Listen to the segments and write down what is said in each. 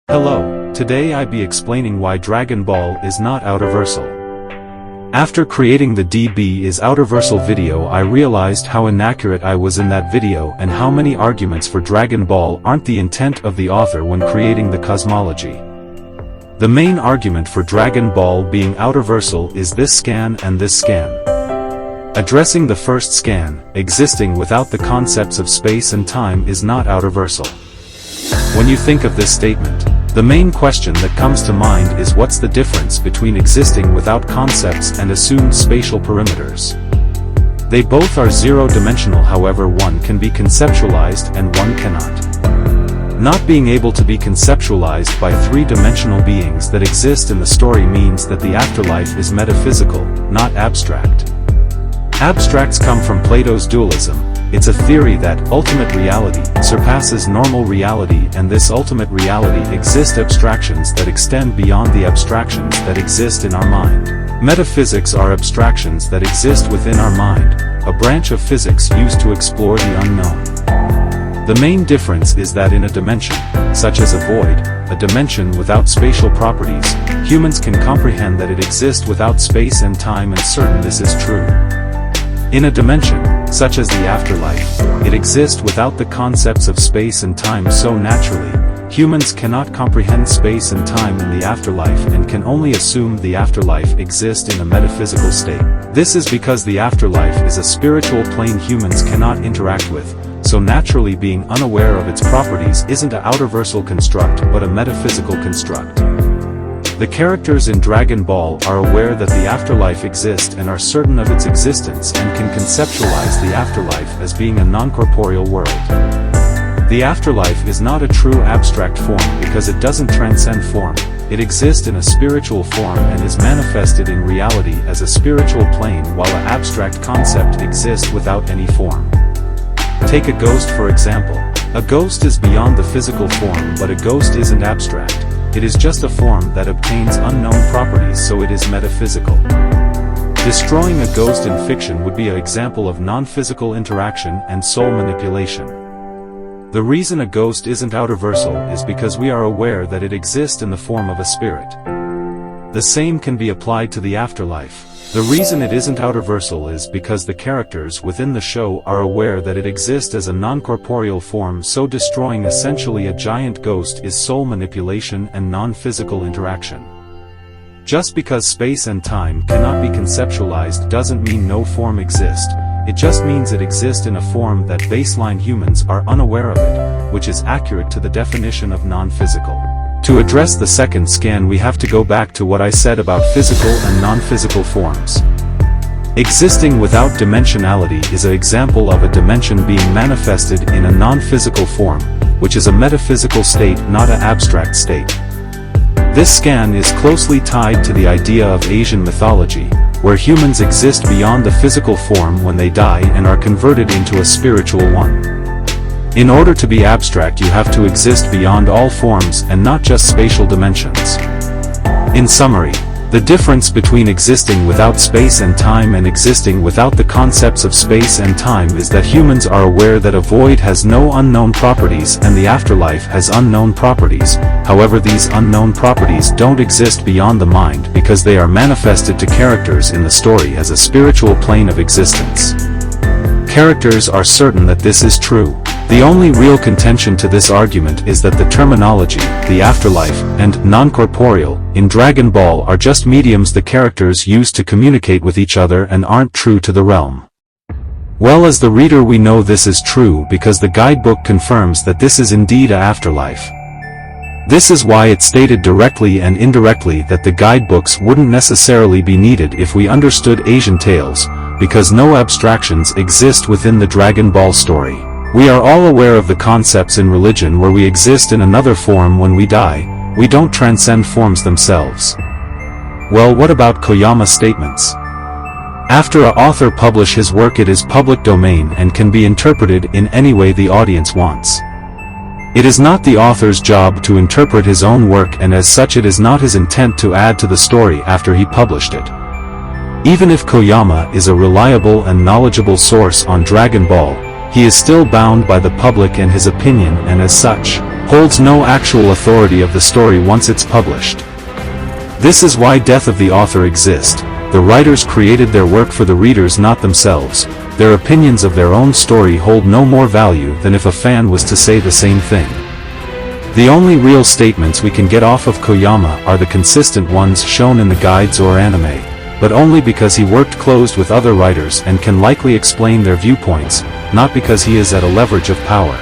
Hello, today I be explaining why Dragon Ball is not OUTERVERSAL. After creating the DB is OUTERVERSAL video, I realized how inaccurate I was in that video and how many arguments for Dragon Ball aren't the intent of the author when creating the cosmology. The main argument for Dragon Ball being OUTERVERSAL is this scan and this scan. Addressing the first scan, existing without the concepts of space and time is not OUTERVERSAL. When you think of this statement, the main question that comes to mind is what's the difference between existing without concepts and assumed spatial perimeters? They both are zero-dimensional, however one can be conceptualized and one cannot. Not being able to be conceptualized by three-dimensional beings that exist in the story means that the afterlife is metaphysical, not abstract. Abstracts come from Plato's dualism. It's a theory that ultimate reality surpasses normal reality, and this ultimate reality exists abstractions that extend beyond the abstractions that exist in our mind. Metaphysics are abstractions that exist within our mind, a branch of physics used to explore the unknown. The main difference is that in a dimension, such as a void, a dimension without spatial properties, humans can comprehend that it exists without space and time and certain this is true. In a dimension, such as the afterlife, it exists without the concepts of space and time, so naturally, humans cannot comprehend space and time in the afterlife and can only assume the afterlife exists in a metaphysical state. This is because the afterlife is a spiritual plane humans cannot interact with, so naturally being unaware of its properties isn't a OUTERVERSAL construct but a metaphysical construct. The characters in Dragon Ball are aware that the afterlife exists and are certain of its existence and can conceptualize the afterlife as being a non-corporeal world. The afterlife is not a true abstract form because it doesn't transcend form, it exists in a spiritual form and is manifested in reality as a spiritual plane, while an abstract concept exists without any form. Take a ghost for example. A ghost is beyond the physical form, but a ghost isn't abstract. It is just a form that obtains unknown properties, so it is metaphysical. Destroying a ghost in fiction would be an example of non-physical interaction and soul manipulation. The reason a ghost isn't OUTERVERSAL is because we are aware that it exists in the form of a spirit. The same can be applied to the afterlife. The reason it isn't OUTERVERSAL is because the characters within the show are aware that it exists as a non-corporeal form, so destroying essentially a giant ghost is soul manipulation and non-physical interaction. Just because space and time cannot be conceptualized doesn't mean no form exists, it just means it exists in a form that baseline humans are unaware of it, which is accurate to the definition of non-physical. To address the second scan we have to go back to what I said about physical and non-physical forms. Existing without dimensionality is an example of a dimension being manifested in a non-physical form, which is a metaphysical state, not an abstract state. This scan is closely tied to the idea of Asian mythology, where humans exist beyond the physical form when they die and are converted into a spiritual one. In order to be abstract you have to exist beyond all forms and not just spatial dimensions. In summary, the difference between existing without space and time and existing without the concepts of space and time is that humans are aware that a void has no unknown properties and the afterlife has unknown properties, however these unknown properties don't exist beyond the mind because they are manifested to characters in the story as a spiritual plane of existence. Characters are certain that this is true. The only real contention to this argument is that the terminology, the afterlife, and non-corporeal, in Dragon Ball are just mediums the characters use to communicate with each other and aren't true to the realm. Well, as the reader we know this is true because the guidebook confirms that this is indeed a afterlife. This is why it's stated directly and indirectly that the guidebooks wouldn't necessarily be needed if we understood Asian tales, because no abstractions exist within the Dragon Ball story. We are all aware of the concepts in religion where we exist in another form when we die, we don't transcend forms themselves. Well, what about Koyama's statements? After an author publish his work it is public domain and can be interpreted in any way the audience wants. It is not the author's job to interpret his own work, and as such it is not his intent to add to the story after he published it. Even if Koyama is a reliable and knowledgeable source on Dragon Ball, he is still bound by the public and his opinion, and as such, holds no actual authority of the story once it's published. This is why death of the author exists. The writers created their work for the readers, not themselves. Their opinions of their own story hold no more value than if a fan was to say the same thing. The only real statements we can get off of Koyama are the consistent ones shown in the guides or anime, but only because he worked closed with other writers and can likely explain their viewpoints, not because he is at a leverage of power.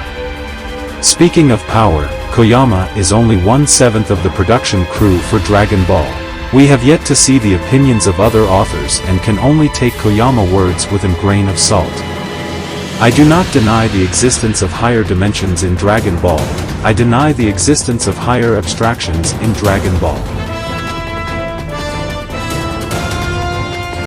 Speaking of power, Koyama is only 1/7 of the production crew for Dragon Ball. We have yet to see the opinions of other authors and can only take Koyama words with a grain of salt. I do not deny the existence of higher dimensions in Dragon Ball. I deny the existence of higher abstractions in Dragon Ball.